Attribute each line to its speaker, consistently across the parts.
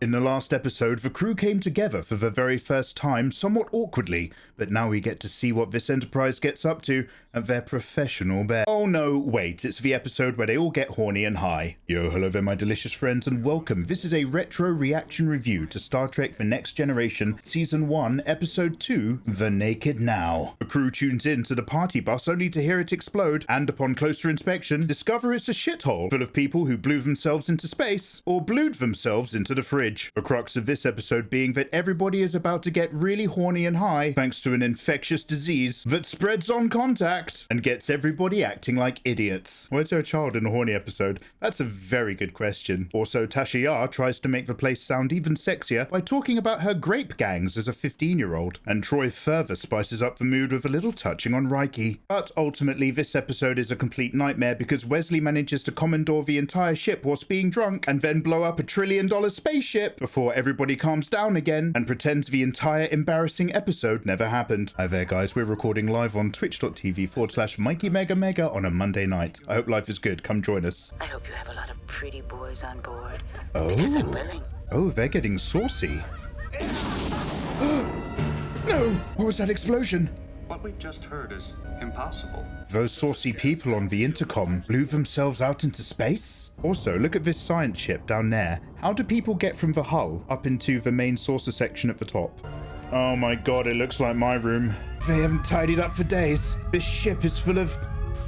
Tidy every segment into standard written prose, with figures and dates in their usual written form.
Speaker 1: In the last episode, the crew came together for the very first time, somewhat awkwardly, but now we get to see what this Enterprise gets up to at their professional best. Oh no, wait, it's the episode where they all get horny and high. Yo, hello there my delicious friends and welcome. This is a retro reaction review to Star Trek The Next Generation, Season 1, Episode 2, The Naked Now. The crew tunes in to the party bus only to hear it explode, and upon closer inspection, discover it's a shithole full of people who blew themselves into space, or blued themselves into the fridge. The crux of this episode being that everybody is about to get really horny and high thanks to an infectious disease that spreads on contact and gets everybody acting like idiots. Why is there a child in a horny episode? That's a very good question. Also, Tasha Yar tries to make the place sound even sexier by talking about her grape gangs as a 15-year-old, and Troy further spices up the mood with a little touching on Riker. But ultimately, this episode is a complete nightmare because Wesley manages to commandor the entire ship whilst being drunk and then blow up a $1 trillion spaceship before everybody calms down again and pretends the entire embarrassing episode never happened. Hi there guys, we're recording live on twitch.tv/MikeyMegaMega on a Monday night. I hope life is good, come join us.
Speaker 2: I hope you have a lot of pretty boys on board.
Speaker 1: Oh,
Speaker 2: because I'm willing.
Speaker 1: Oh, they're getting saucy. No! What was that explosion?
Speaker 3: What we've just heard is impossible.
Speaker 1: Those saucy people on the intercom blew themselves out into space? Also, look at this science ship down there. How do people get from the hull up into the main saucer section at the top? Oh my god, it looks like my room. They haven't tidied up for days. This ship is full of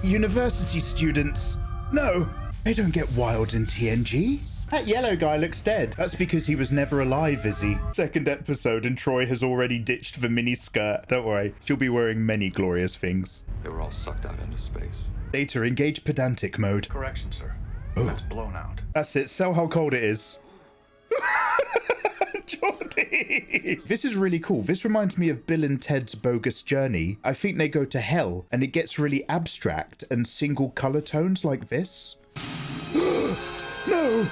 Speaker 1: university students. No, they don't get wild in TNG. That yellow guy looks dead. That's because he was never alive, Izzy. Second episode and Troy has already ditched the mini skirt. Don't worry, she'll be wearing many glorious things.
Speaker 3: They were all sucked out into space.
Speaker 1: Data, engage pedantic mode.
Speaker 3: Correction, sir.
Speaker 1: Oh.
Speaker 3: That's blown out.
Speaker 1: That's it, sell how cold it is. Jordy! This is really cool. This reminds me of Bill and Ted's Bogus Journey. I think they go to hell and it gets really abstract and single color tones like this. No!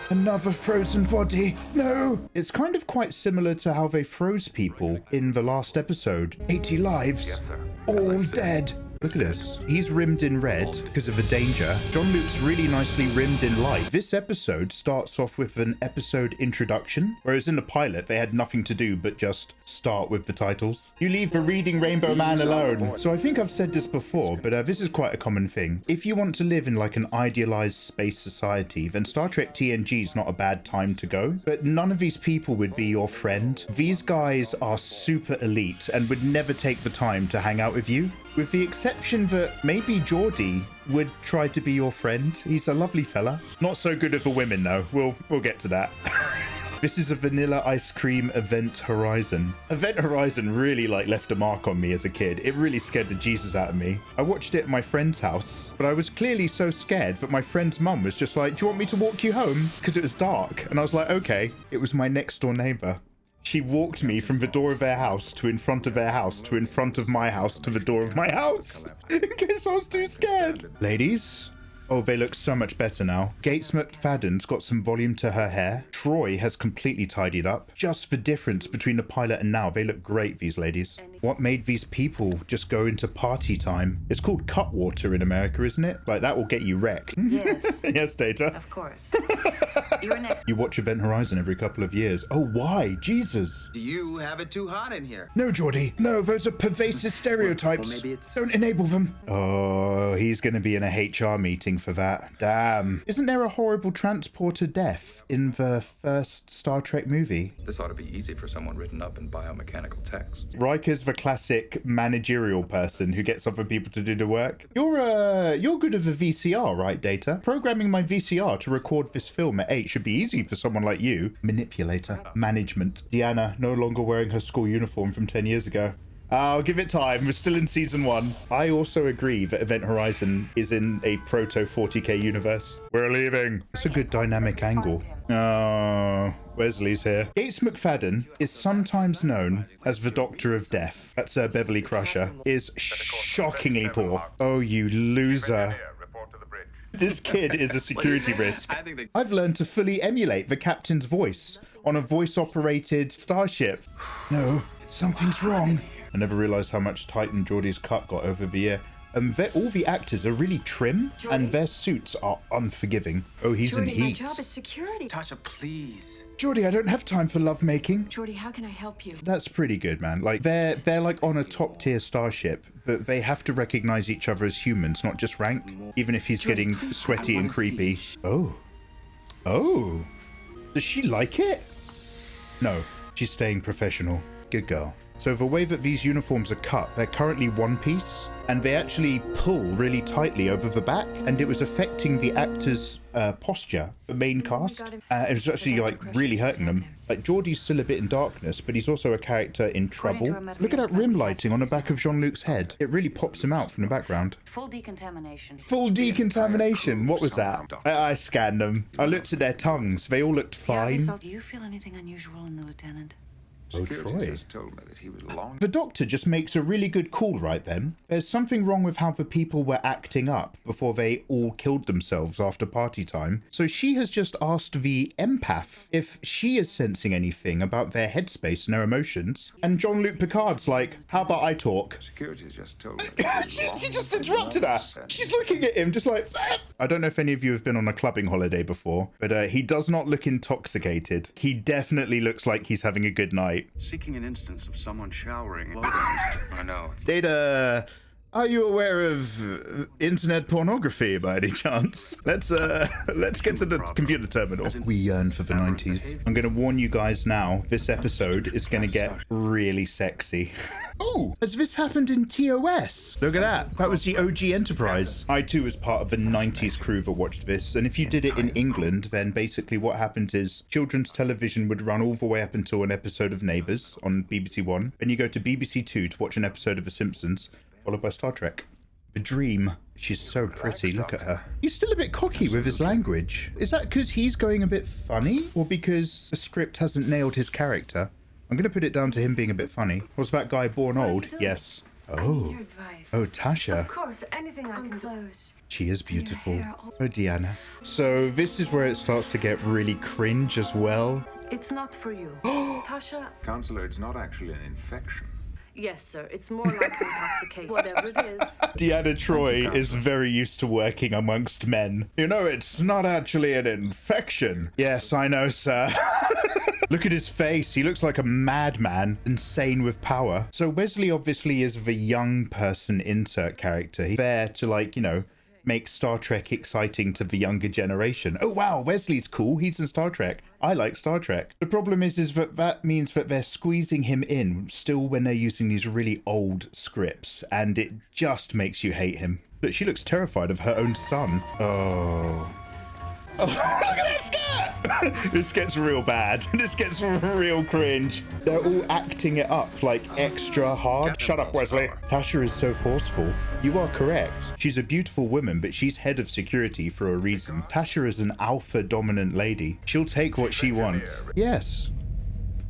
Speaker 1: Another frozen body. No! It's kind of quite similar to how they froze people in the last episode. 80 lives.
Speaker 3: Yes, sir.
Speaker 1: All dead. Look at this. He's rimmed in red because of the danger. John Luke's really nicely rimmed in light. This episode starts off with an episode introduction, whereas in the pilot, they had nothing to do but just start with the titles. You leave the reading Rainbow Man alone. So I think I've said this before, but this is quite a common thing. If you want to live in like an idealized space society, then Star Trek TNG is not a bad time to go. But none of these people would be your friend. These guys are super elite and would never take the time to hang out with you. With the exception that maybe Geordi would try to be your friend. He's a lovely fella. Not so good with the women though. We'll get to that. This is a Vanilla Ice Cream Event Horizon. Event Horizon really left a mark on me as a kid. It really scared the Jesus out of me. I watched it at my friend's house, but I was clearly so scared that my friend's mum was just like, do you want me to walk you home? Because it was dark. And I was like, okay. It was my next door neighbor. She walked me from the door of their house to in front of their house to in front of my house to the door of my house in case I was too scared. Ladies? Oh, they look so much better now. Gates McFadden's got some volume to her hair. Troy has completely tidied up. Just the difference between the pilot and now. They look great, these ladies. What made these people just go into party time? It's called cutwater in America, isn't it? Like, that will get you wrecked.
Speaker 2: Yes.
Speaker 1: Yes, Data.
Speaker 2: Of course. You're next.
Speaker 1: You watch Event Horizon every couple of years. Oh, why? Jesus.
Speaker 4: Do you have it too hot in here?
Speaker 1: No, Geordi. No, those are pervasive stereotypes.
Speaker 4: Well, maybe it's...
Speaker 1: Don't enable them. Oh, he's going to be in a HR meeting for that. Damn. Isn't there a horrible transporter death in the first Star Trek movie?
Speaker 3: This ought to be easy for someone written up in biomechanical text.
Speaker 1: Riker's the classic managerial person who gets other people to do the work. You're good at the VCR, right, Data? Programming my VCR to record this film at 8 should be easy for someone like you. Manipulator. Management. Deanna, no longer wearing her school uniform from 10 years ago. I'll give it time. We're still in season 1. I also agree that Event Horizon is in a proto 40k universe. We're leaving. It's a good dynamic angle. Oh, Wesley's here. Gates McFadden is sometimes known as the Doctor of Death. That's Beverly Crusher. Is shockingly poor. Oh, you loser. This kid is a security risk. I've learned to fully emulate the captain's voice on a voice-operated starship. No, something's wrong. I never realized how much Titan Geordie's cut got over the year. All the actors are really trim, and their suits are unforgiving. Oh, he's in
Speaker 5: Jordy, my
Speaker 1: heat.
Speaker 5: job is security.
Speaker 4: Tasha, please.
Speaker 1: Geordie, I don't have time for lovemaking.
Speaker 5: Jordy, how can I help you?
Speaker 1: That's pretty good, man. Like, they're like on a top tier starship, but they have to recognize each other as humans, not just rank, even if he's getting sweaty and creepy. Oh. Oh. Does she like it? No, she's staying professional. Good girl. So the way that these uniforms are cut, they're currently one piece, and they actually pull really tightly over the back, and it was affecting the actors' posture, the main cast. It was actually like really hurting them. Like, Geordie's still a bit in darkness, but he's also a character in trouble. Look at that rim lighting on the back of Jean-Luc's head. It really pops him out from the background.
Speaker 2: Full decontamination.
Speaker 1: Full decontamination. What was that? I scanned them. I looked at their tongues. They all looked fine.
Speaker 2: Do you feel anything unusual in the lieutenant?
Speaker 1: Oh, Troy.
Speaker 3: Just told me that he was long.
Speaker 1: The doctor just makes a really good call right then. There's something wrong with how the people were acting up before they all killed themselves after party time. So she has just asked the empath if she is sensing anything about their headspace and their emotions. And Jean-Luc Picard's like, how about I talk?
Speaker 3: Security just told me that he was
Speaker 1: She just interrupted her. She's looking at him just like, I don't know if any of you have been on a clubbing holiday before, but he does not look intoxicated. He definitely looks like he's having a good night.
Speaker 6: Seeking an instance of someone showering.
Speaker 3: I know.
Speaker 1: Data, are you aware of internet pornography by any chance? Let's get to the computer terminal. We yearn for the 90s. I'm going to warn you guys now, this episode is going to get really sexy. Oh, has this happened in TOS? Look at that. That was the OG Enterprise. I too was part of the 90s crew that watched this, and if you did it in England, then basically what happened is children's television would run all the way up until an episode of Neighbours on BBC One, and you go to BBC Two to watch an episode of The Simpsons, followed by Star Trek. The Dream. She's so pretty, look at her. He's still a bit cocky with his language. Is that because he's going a bit funny, or because the script hasn't nailed his character? I'm going to put it down to him being a bit funny. Was that guy born old? Yes. Oh. Oh, Tasha.
Speaker 5: Of course, anything I can close.
Speaker 1: She is beautiful. Oh, Deanna. So this is where it starts to get really cringe as well.
Speaker 5: It's not for you. Tasha?
Speaker 3: Counselor, it's not actually an infection.
Speaker 5: Yes, sir. It's more like intoxication. Whatever it is.
Speaker 1: Deanna Troi is very used to working amongst men. You know, it's not actually an infection. Yes, I know, sir. Look at his face. He looks like a madman, insane with power. So Wesley obviously is the young person insert character. He's there to, like, you know, make Star Trek exciting to the younger generation. Oh, wow, Wesley's cool. He's in Star Trek. I like Star Trek. The problem is that means that they're squeezing him in still when they're using these really old scripts, and it just makes you hate him. But she looks terrified of her own son. Oh. Oh, look at that skirt! This gets real bad. This gets real cringe. They're all acting it up like extra hard. Shut up, Wesley. Tasha is so forceful. You are correct. She's a beautiful woman, but she's head of security for a reason. Tasha is an alpha dominant lady. She'll take what she wants. Yes.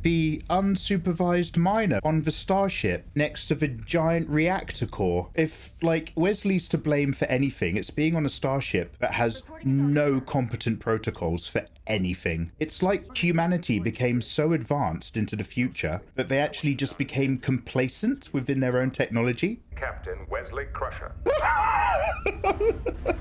Speaker 1: The unsupervised miner on the starship next to the giant reactor core. If, like, Wesley's to blame for anything, it's being on a starship that has no competent protocols for anything. It's like humanity became so advanced into the future that they actually just became complacent within their own technology.
Speaker 7: Captain Wesley Crusher.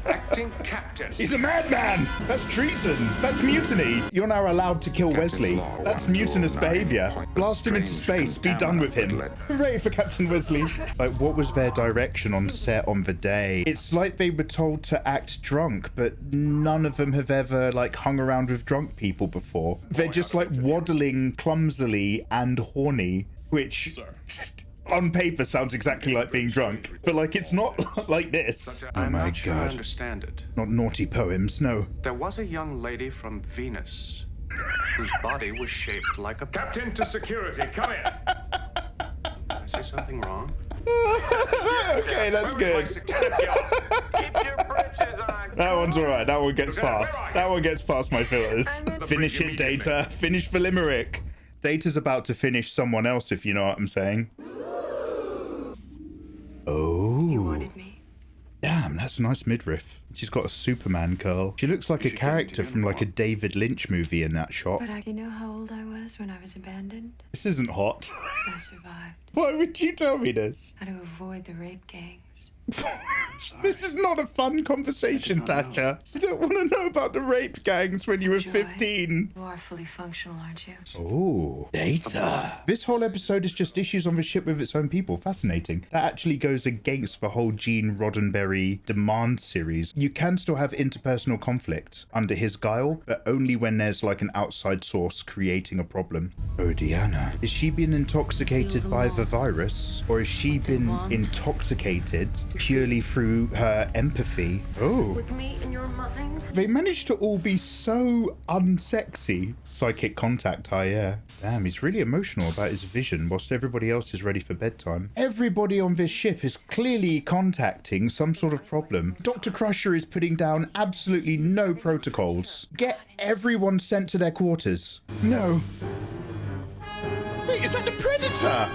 Speaker 7: Acting Captain.
Speaker 1: He's a madman! That's treason! That's mutiny! You're now allowed to kill Wesley. That's mutinous behavior. Blast him into space, be done with him. Hooray for Captain Wesley. Like, what was their direction on set on the day? It's like they were told to act drunk, but none of them have ever, like, hung around with drunk people before. They're just, like, waddling clumsily and horny, which... on paper sounds exactly like being drunk, but like it's not like this.
Speaker 6: I'm
Speaker 1: Oh my
Speaker 6: not sure I
Speaker 1: god.
Speaker 6: understand it.
Speaker 1: Not naughty poems, no.
Speaker 6: There was a young lady from Venus whose body was shaped like a...
Speaker 7: Captain to security, come in.
Speaker 6: Did I say something wrong?
Speaker 1: Okay, that's good.
Speaker 7: Keep your britches on.
Speaker 1: That one's alright, that one gets past. That one gets past my filters. Finish it, Data. Finish the limerick. Data's about to finish someone else, if you know what I'm saying. Oh.
Speaker 5: You wanted me?
Speaker 1: Damn, that's a nice midriff. She's got a Superman curl. She looks like a character from like a David Lynch movie in that shot.
Speaker 5: But you know how old I was when I was abandoned?
Speaker 1: This isn't hot.
Speaker 5: I survived.
Speaker 1: Why would you tell me this?
Speaker 5: How to avoid the rape gangs.
Speaker 1: This is not a fun conversation, Tasha. I don't want to know about the rape gangs when you were 15.
Speaker 5: You are fully functional, aren't you?
Speaker 1: Oh, Data. This whole episode is just issues on the ship with its own people. Fascinating. That actually goes against the whole Gene Roddenberry Demand series. You can still have interpersonal conflict under his guile, but only when there's like an outside source creating a problem. Oh, Deanna. Is she being intoxicated by the virus? Or has she been intoxicated purely through her empathy? Oh.
Speaker 5: With me in your mind?
Speaker 1: They managed to all be so unsexy. Psychic contact, yeah. Damn, he's really emotional about his vision whilst everybody else is ready for bedtime. Everybody on this ship is clearly contacting some sort of problem. Dr. Crusher is putting down absolutely no protocols. Get everyone sent to their quarters. No. Wait, is that the Predator?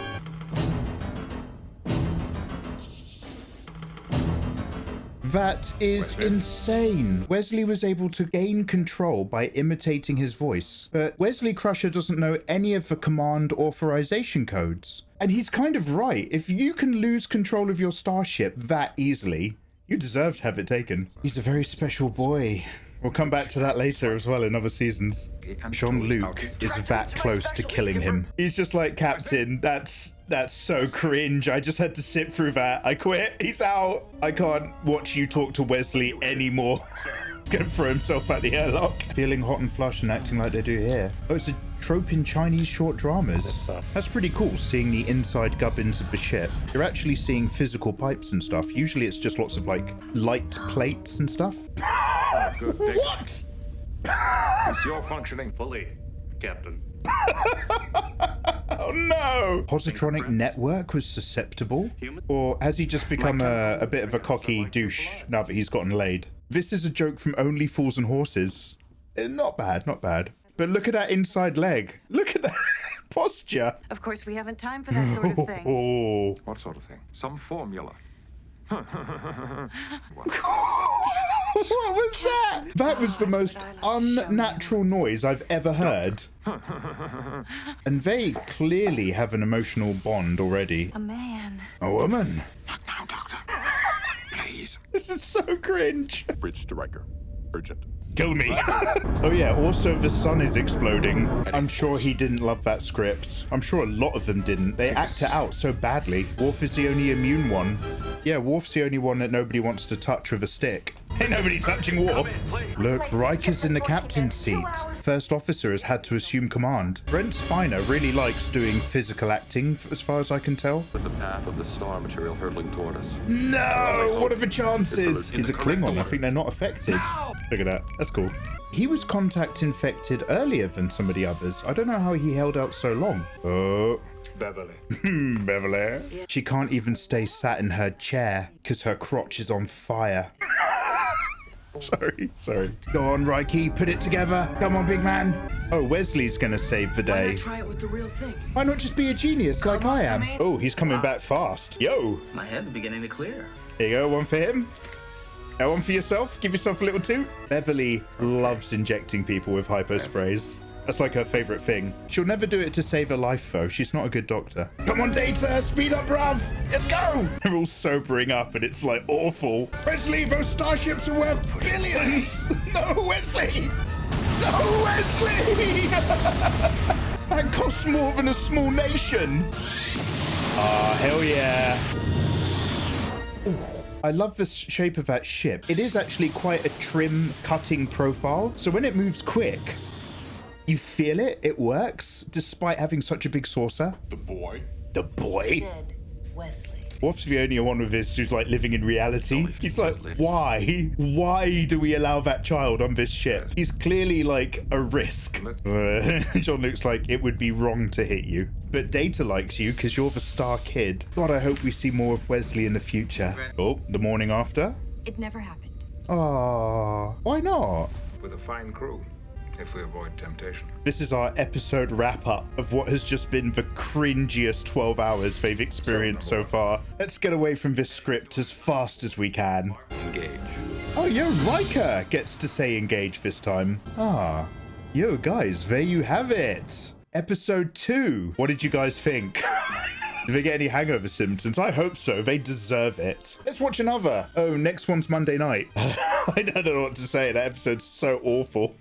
Speaker 1: That is insane. Wesley was able to gain control by imitating his voice, but Wesley Crusher doesn't know any of the command authorization codes. And he's kind of right. If you can lose control of your starship that easily, you deserve to have it taken. He's a very special boy. We'll come back to that later as well in other seasons. Jean-Luc is that close to killing him. He's just like, Captain, that's so cringe. I just had to sit through that. I quit. He's out. I can't watch you talk to Wesley anymore. He's gonna throw himself at the airlock. Feeling hot and flush and acting like they do here. Oh, it's a trope in Chinese short dramas. That's pretty cool, seeing the inside gubbins of the ship. You're actually seeing physical pipes and stuff. Usually it's just lots of like light plates and stuff. What?
Speaker 6: You're functioning fully, Captain.
Speaker 1: Oh no! Positronic network was susceptible? Or has he just become a bit of a cocky douche now that he's gotten laid? This is a joke from Only Fools and Horses. Not bad, not bad. But look at that inside leg. Look at that posture.
Speaker 2: Of course, we haven't time for that sort of thing.
Speaker 1: Oh.
Speaker 3: What sort of thing? Some formula.
Speaker 1: What was that? That was the most unnatural noise I've ever heard. And they clearly have an emotional bond already.
Speaker 2: A man.
Speaker 1: A woman.
Speaker 3: Not now, Doctor. Please.
Speaker 1: This is so cringe.
Speaker 8: Bridge striker. Urgent.
Speaker 1: Kill me. Oh yeah, also the sun is exploding. I'm sure he didn't love that script. I'm sure a lot of them didn't. They act it out so badly. Worf is the only immune one. Yeah, Worf's the only one that nobody wants to touch with a stick. Ain't nobody touching Worf. Look, Riker's in the captain's seat. First officer has had to assume command. Brent Spiner really likes doing physical acting, as far as I can tell.
Speaker 8: With the path of the star material hurtling toward us.
Speaker 1: No! What are the chances? He's a Klingon. I think they're not affected. Look at that. That's cool. He was contact infected earlier than some of the others. I don't know how he held out so long. Oh.
Speaker 6: Beverly.
Speaker 1: Beverly. She can't even stay sat in her chair because her crotch is on fire. Sorry. Go on, Rikey, put it together. Come on, big man. Oh, Wesley's gonna save the day.
Speaker 4: Why not try it with the real thing?
Speaker 1: Why not just be a genius like I am? Oh, he's coming back fast. Yo.
Speaker 4: My head's beginning to clear.
Speaker 1: Here you go, one for him. Now one for yourself. Give yourself a little toot. Beverly loves injecting people with hypo sprays. That's like her favorite thing. She'll never do it to save her life, though. She's not a good doctor. Come on, Data! Speed up, bruv! Let's go! They're all sobering up, and it's, like, awful. Wesley, those starships are worth billions! No, Wesley! No, Wesley! That costs more than a small nation! Ah, hell yeah. Ooh. I love the shape of that ship. It is actually quite a trim, cutting profile. So when it moves quick, you feel it. It works, despite having such a big saucer.
Speaker 8: The boy.
Speaker 1: The boy?
Speaker 2: Said Wesley.
Speaker 1: Worf's the only one of this who's like living in reality. He's like, why? Why do we allow that child on this ship? He's clearly like a risk. Jean-Luc's like, it would be wrong to hit you. But Data likes you because you're the star kid. God, I hope we see more of Wesley in the future. Oh, the morning after?
Speaker 5: It never happened.
Speaker 1: Aww, why not?
Speaker 3: With a fine crew, if we avoid temptation.
Speaker 1: This is our episode wrap-up of what has just been the cringiest 12 hours they've experienced so far. Let's get away from this script as fast as we can.
Speaker 8: engage.
Speaker 1: Oh, yo, Riker gets to say engage this time. Ah, yo, guys, there you have it. Episode 2. What did you guys think? Did they get any hangover symptoms? I hope so. They deserve it. Let's watch another. Oh, next one's Monday night. I don't know what to say. That episode's so awful.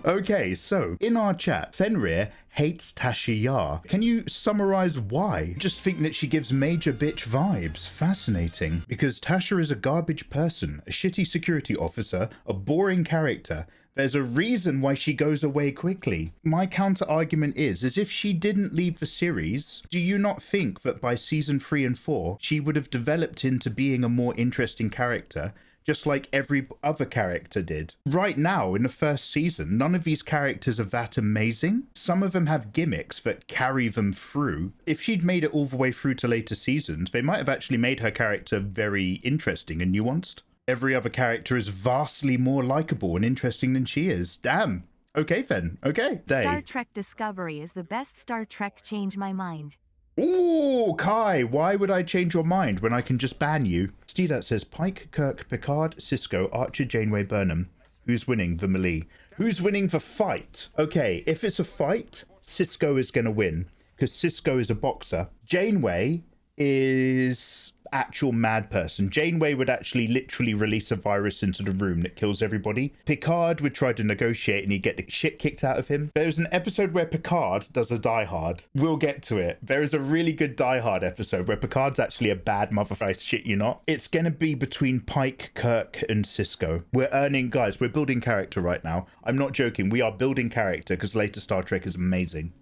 Speaker 1: Okay, so in our chat, Fenrir hates Tasha Yar. Can you summarize why? Just think that she gives major bitch vibes. Fascinating. Because Tasha is a garbage person, a shitty security officer, a boring character. There's a reason why she goes away quickly. My counter argument is, as if she didn't leave the series, do you not think that by season 3 and 4, she would have developed into being a more interesting character? Just like every other character did. Right now, in the first season, none of these characters are that amazing. Some of them have gimmicks that carry them through. If she'd made it all the way through to later seasons, they might have actually made her character very interesting and nuanced. Every other character is vastly more likable and interesting than she is. Damn. Okay, then. Okay.
Speaker 9: Star Trek Discovery is the best Star Trek. Change my mind.
Speaker 1: Ooh, Kai, why would I change your mind when I can just ban you? Steelat says Pike, Kirk, Picard, Sisko, Archer, Janeway, Burnham. Who's winning the melee? Who's winning the fight? Okay, if it's a fight, Sisko is going to win because Sisko is a boxer. Janeway is actual mad person. Janeway would actually literally release a virus into the room that kills everybody. Picard would try to negotiate and he'd get the shit kicked out of him. There's an episode where Picard does a Die Hard. We'll get to it. There is a really good Die Hard episode where Picard's actually a bad motherfucker. Shit you not. It's going to be between Pike, Kirk and Sisko. Guys, we're building character right now. I'm not joking. We are building character because later Star Trek is amazing.